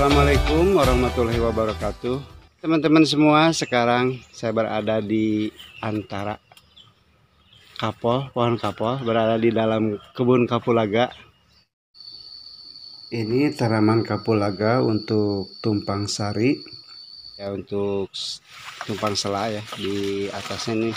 Assalamualaikum warahmatullahi wabarakatuh. Teman-teman semua, sekarang saya berada di antara pohon kapol, berada di dalam kebun kapulaga. Ini tanaman kapulaga untuk tumpang sari, ya, untuk tumpang sela ya. Di atasnya nih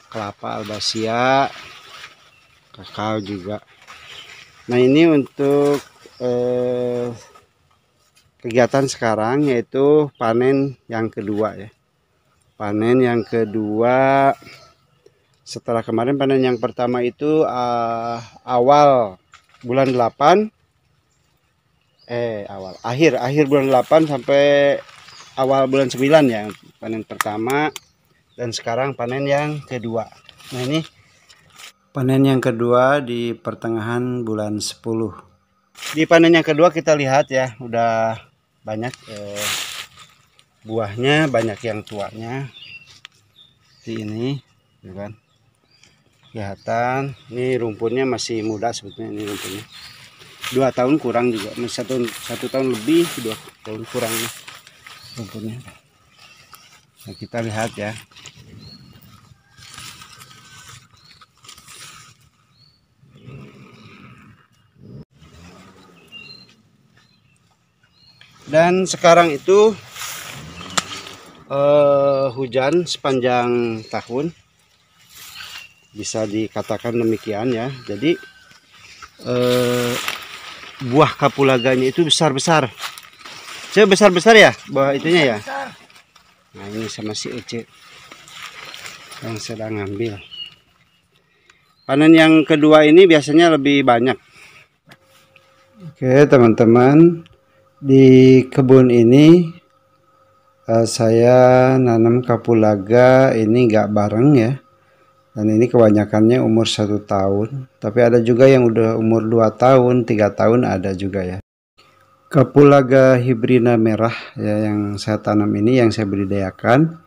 kelapa, albasia, kakao juga. Nah, ini untuk kegiatan sekarang yaitu panen yang kedua ya. Panen yang kedua setelah kemarin panen yang pertama itu awal bulan 8 akhir bulan 8 sampai awal bulan 9 ya, panen pertama, dan sekarang panen yang kedua. Nah, ini panen yang kedua di pertengahan bulan 10. Di panen yang kedua kita lihat ya, udah banyak buahnya, banyak yang tuanya seperti ini, kan kelihatan. Ini rumputnya masih muda sebetulnya, ini rumputnya 2 tahun kurang juga, satu tahun lebih, 2 tahun kurang rumputnya. Nah, kita lihat ya. Dan sekarang itu hujan sepanjang tahun, bisa dikatakan demikian ya. Jadi buah kapulaganya itu besar-besar. Besar-besar ya buah itunya ya. Nah, ini sama si Ece yang sedang ngambil. Panen yang kedua ini biasanya lebih banyak. Oke teman-teman, di kebun ini saya nanam kapulaga ini nggak bareng ya, dan ini kebanyakannya umur 1 tahun, tapi ada juga yang udah umur 2 tahun 3 tahun ada juga ya. Kapulaga hibrida merah ya, yang saya tanam ini, yang saya budidayakan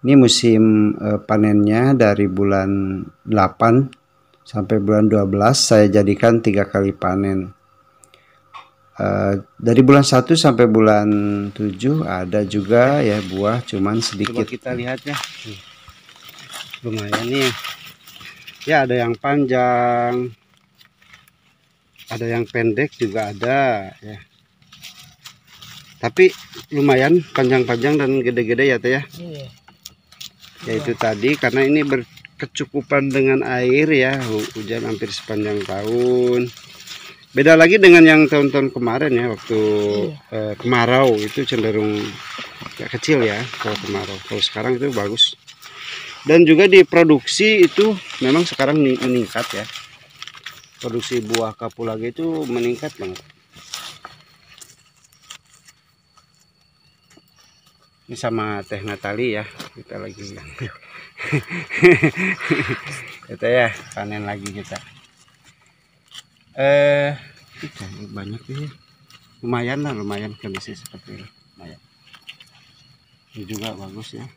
ini musim panennya dari bulan 8 sampai bulan 12. Saya jadikan 3 kali panen. Dari bulan 1 sampai bulan 7 ada juga ya buah, cuman sedikit. Coba kita lihat ya, lumayan nih ya, ada yang panjang, ada yang pendek juga ada ya, tapi lumayan panjang-panjang dan gede-gede ya teh ya. Iya. Ya itu tadi karena ini berkecukupan dengan air ya, hujan hampir sepanjang tahun. Beda lagi dengan yang tahun-tahun kemarin ya, waktu kemarau itu cenderung kecil ya kalau kemarau. Kalau sekarang itu bagus. Dan juga di produksi itu memang sekarang meningkat ya. Produksi buah kapulaga itu meningkat banget. Ini sama Teh Natali ya, kita lagi kita ya panen lagi kita. Banyak ya, lumayan kondisi seperti ini, lumayan. Ini juga bagus ya.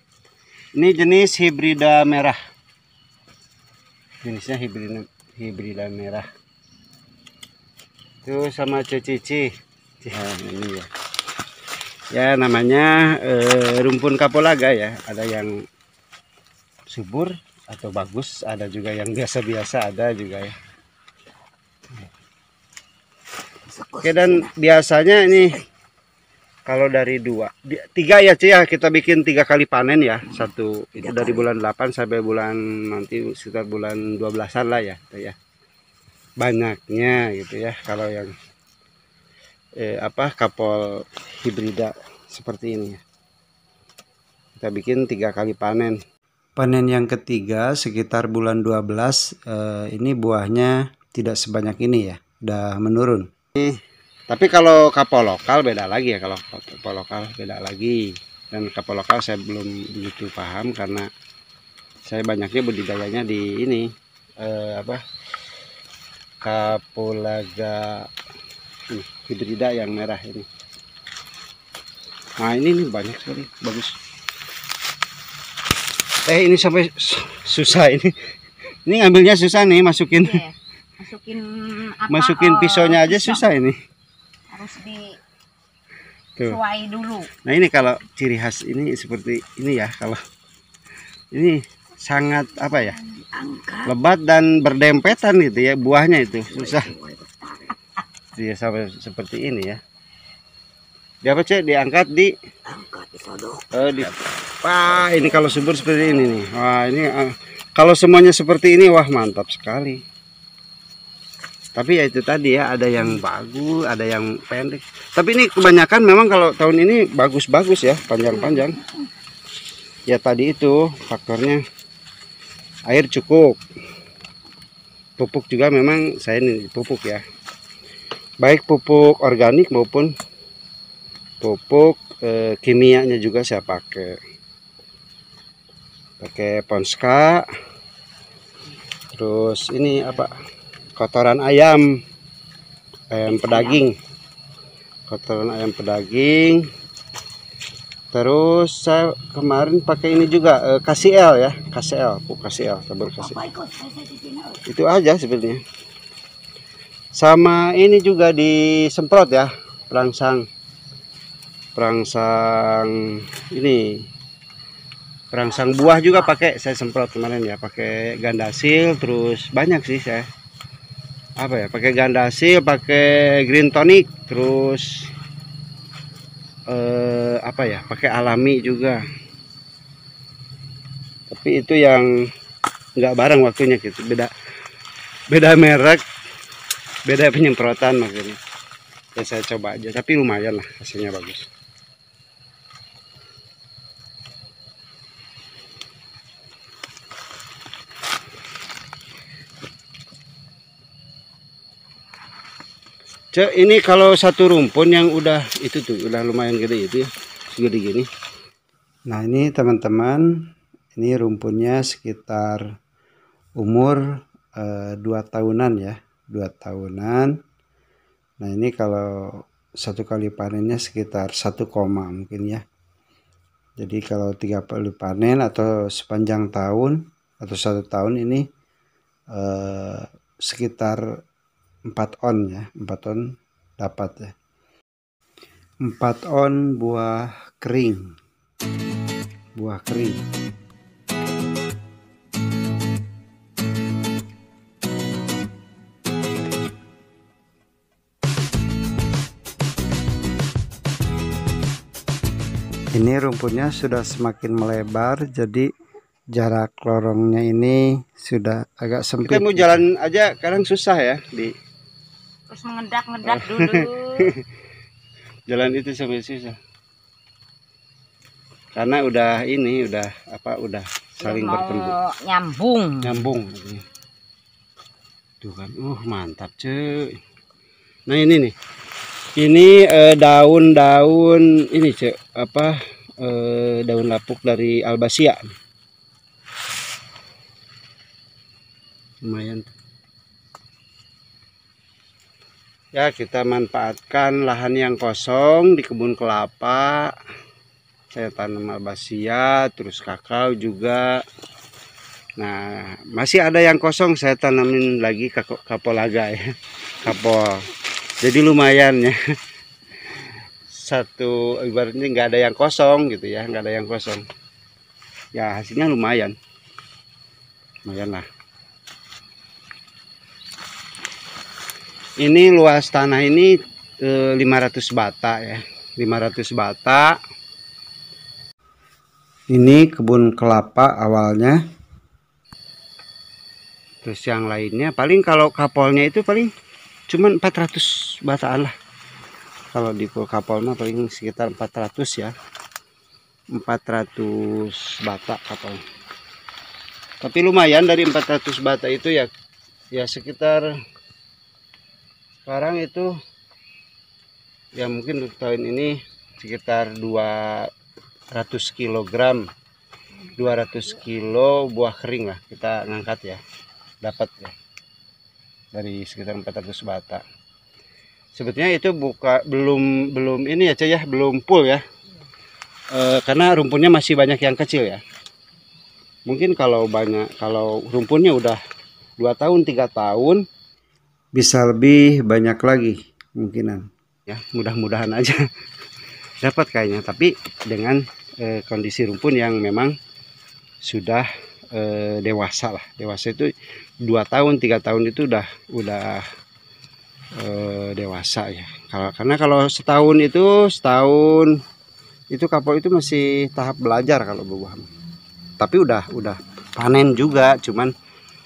Ini jenis hibrida merah, jenisnya hibrida merah. Itu sama cecici ini ya. Ya namanya rumpun kapulaga ya. Ada yang subur atau bagus, ada juga yang biasa-biasa, ada juga ya. Oke, dan biasanya ini kalau dari 3 ya Ci ya, kita bikin 3 kali panen ya. Satu itu dari bulan 8 sampai bulan nanti sekitar bulan 12-an lah ya, banyaknya gitu ya. Kalau yang kapol hibrida seperti ini ya, kita bikin 3 kali panen. Panen yang ketiga sekitar bulan 12, ini buahnya tidak sebanyak ini ya, udah menurun. Tapi kalau kapol lokal beda lagi ya, kalau kapol lokal beda lagi. Dan kapol lokal saya belum begitu paham karena saya banyaknya budidayanya di ini kapulaga hibrida yang merah ini. Nah ini nih banyak sekali, bagus. Ini sampai susah ini. Ini ngambilnya susah nih, masukin. Yeah. Masukin pisaunya aja pisau. Susah ini. Harus di sesuai dulu. Nah ini kalau ciri khas ini seperti ini ya, kalau ini sangat apa ya, lebat dan berdempetan gitu ya, buahnya itu susah. Dia sampai seperti ini ya. Dia apa cek, diangkat di wah ini kalau subur seperti ini nih. Wah ini kalau semuanya seperti ini wah mantap sekali. Tapi ya itu tadi ya, ada yang bagus, ada yang pendek. Tapi ini kebanyakan memang kalau tahun ini bagus-bagus ya, panjang-panjang. Ya tadi itu faktornya air cukup. Pupuk juga memang saya ini pupuk ya. Baik pupuk organik maupun pupuk kimianya juga saya pakai. Pakai Ponska. Terus ini apa? Kotoran ayam pedaging, kotoran ayam pedaging. Terus saya kemarin pakai ini juga KCL ya, KCL, tabur KCL. Itu aja sebenarnya. Sama ini juga disemprot ya, perangsang ini, perangsang buah juga pakai, saya semprot kemarin ya, pakai Gandasil. Terus banyak sih saya apa ya, pakai Gandasil, pakai Green Tonic, terus apa ya, pakai alami juga. Tapi itu yang nggak bareng waktunya gitu, beda merek, beda penyemprotan makanya. Ya saya coba aja, tapi lumayan lah, hasilnya bagus. Cek, ini kalau satu rumpun yang udah itu tuh udah lumayan gede itu ya, segede gini. Nah ini teman-teman, ini rumpunnya sekitar umur 2 tahunan ya, 2 tahunan. Nah ini kalau satu kali panennya sekitar 1, mungkin ya. Jadi kalau 3 kali panen atau sepanjang tahun atau 1 tahun ini sekitar 4 on ya, 4 on dapat ya. 4 on buah kering. Buah kering. Ini rumputnya sudah semakin melebar, jadi jarak lorongnya ini sudah agak sempit. Kita mau jalan aja kadang susah ya, Terus ngedak dulu. Jalan itu sampai susah. Karena udah ini, udah saling bertemu. Nyambung. Tuh kan, mantap cuy. Nah ini nih. Ini daun-daun ini cuy, daun lapuk dari Albazia. Lumayan. Ya kita manfaatkan lahan yang kosong di kebun kelapa. Saya tanam Albazia, terus kakao juga. Nah masih ada yang kosong, saya tanamin lagi kapolaga ya, kapol. Jadi lumayan ya. Satu ibaratnya nggak ada yang kosong gitu ya, nggak ada yang kosong. Ya hasilnya lumayan lah. Ini luas tanah ini 500 bata ya, 500 bata. Ini kebun kelapa awalnya. Terus yang lainnya paling kalau kapolnya itu paling cuman 400 bataan lah. Kalau di kapol mah paling sekitar 400 ya. 400 bata kapol. Tapi lumayan dari 400 bata itu ya sekitar sekarang itu ya mungkin untuk tahun ini sekitar 200 kg 200 kilo buah kering lah kita ngangkat ya, dapat ya dari sekitar 400 bata. Sebetulnya itu belum ini ya cuy ya, belum full ya, karena rumpunnya masih banyak yang kecil ya. Mungkin kalau rumpunnya udah 2 tahun 3 tahun bisa lebih banyak lagi kemungkinan ya, mudah-mudahan aja. dapat kayaknya, tapi dengan kondisi rumpun yang memang sudah dewasa lah. Dewasa itu 2 tahun 3 tahun itu udah dewasa ya. Karena kalau setahun itu kapur itu masih tahap belajar kalau berbuah. Tapi udah panen juga, cuman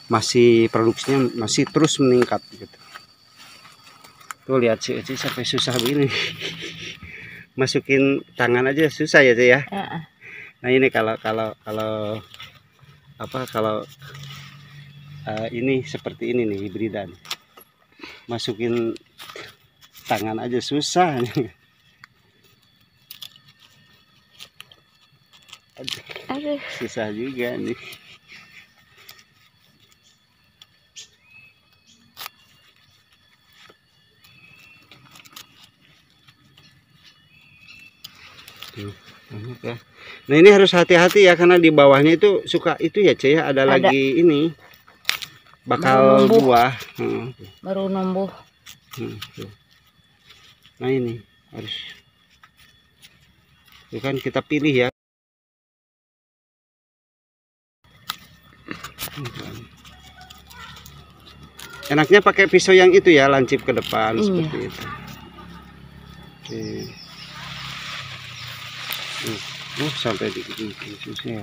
masih produksinya masih terus meningkat gitu. Tuh lihat sih sampai susah begini. Masukin tangan aja susah ya, Ci ya. Nah, ini kalau ini seperti ini nih hibridan. Masukin tangan aja susah. Aduh. Susah juga nih. Ya. Nah, ini harus hati-hati ya, karena di bawahnya itu suka itu ya, Ci ya, ada lagi ini bakal buah. Baru numbuh. Nah, ini harus itu kan kita pilih ya. Enaknya pakai pisau yang itu ya, lancip ke depan seperti itu. Oke. Sampai di susah.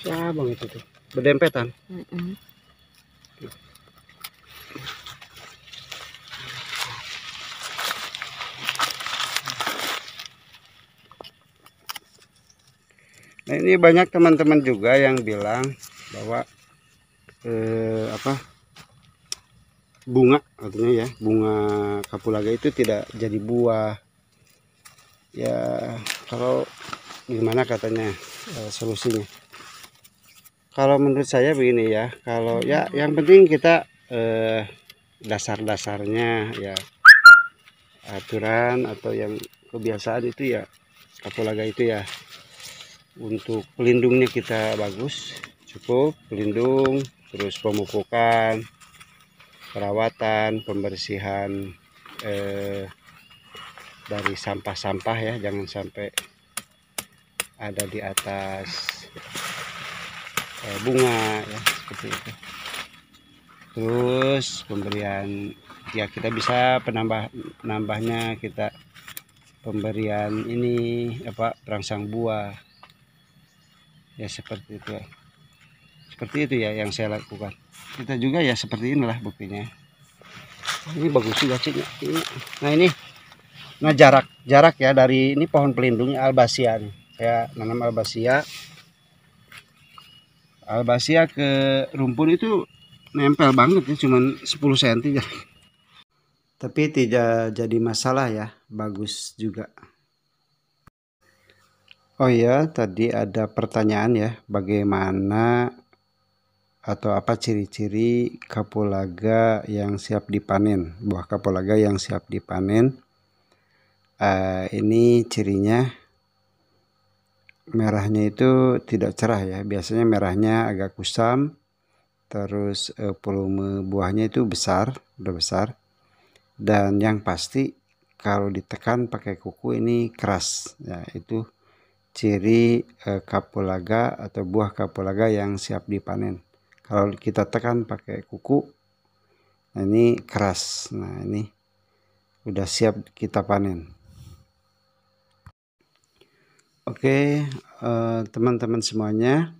Cabang itu tuh berdempetan. Nah, ini banyak teman-teman juga yang bilang bahwa bunga, artinya ya, bunga kapulaga itu tidak jadi buah. Ya, kalau gimana katanya solusinya? Kalau menurut saya begini ya, kalau ya yang penting kita dasar-dasarnya ya, aturan atau yang kebiasaan itu ya, kapulaga itu ya, untuk pelindungnya kita bagus, cukup pelindung, terus pemupukan, perawatan, pembersihan dari sampah-sampah ya, jangan sampai ada di atas bunga ya, seperti itu. Terus pemberian ya, kita bisa penambahnya kita pemberian ini perangsang buah ya, seperti itu ya yang saya lakukan. Kita juga ya seperti inilah buktinya. Ini bagus juga sih. Nah, ini jarak ya dari ini pohon pelindungnya albasia nih. Saya nanam albasia ke rumpun itu nempel banget ya, cuman 10 cm. Tapi tidak jadi masalah ya, bagus juga. Oh ya, tadi ada pertanyaan ya, bagaimana atau apa ciri-ciri kapulaga yang siap dipanen, buah kapulaga yang siap dipanen. Ini cirinya merahnya itu tidak cerah ya, biasanya merahnya agak kusam, terus volume buahnya itu udah besar, dan yang pasti kalau ditekan pakai kuku ini keras ya, itu ciri kapulaga atau buah kapulaga yang siap dipanen. Kalau kita tekan pakai kuku, nah ini keras, nah ini udah siap kita panen. Oke, teman-teman semuanya,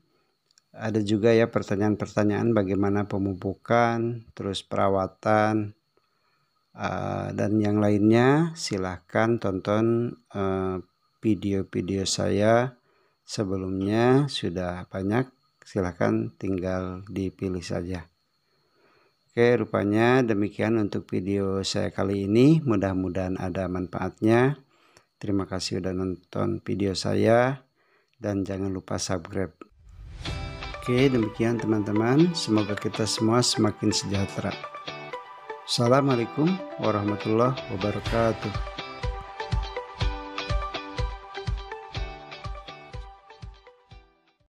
ada juga ya pertanyaan-pertanyaan bagaimana pemupukan, terus perawatan, dan yang lainnya. Silahkan tonton video-video saya sebelumnya, sudah banyak, silahkan tinggal dipilih saja. Oke, rupanya demikian untuk video saya kali ini, mudah-mudahan ada manfaatnya. Terima kasih sudah nonton video saya, dan jangan lupa subscribe. Oke, demikian teman-teman, semoga kita semua semakin sejahtera. Assalamualaikum warahmatullahi wabarakatuh.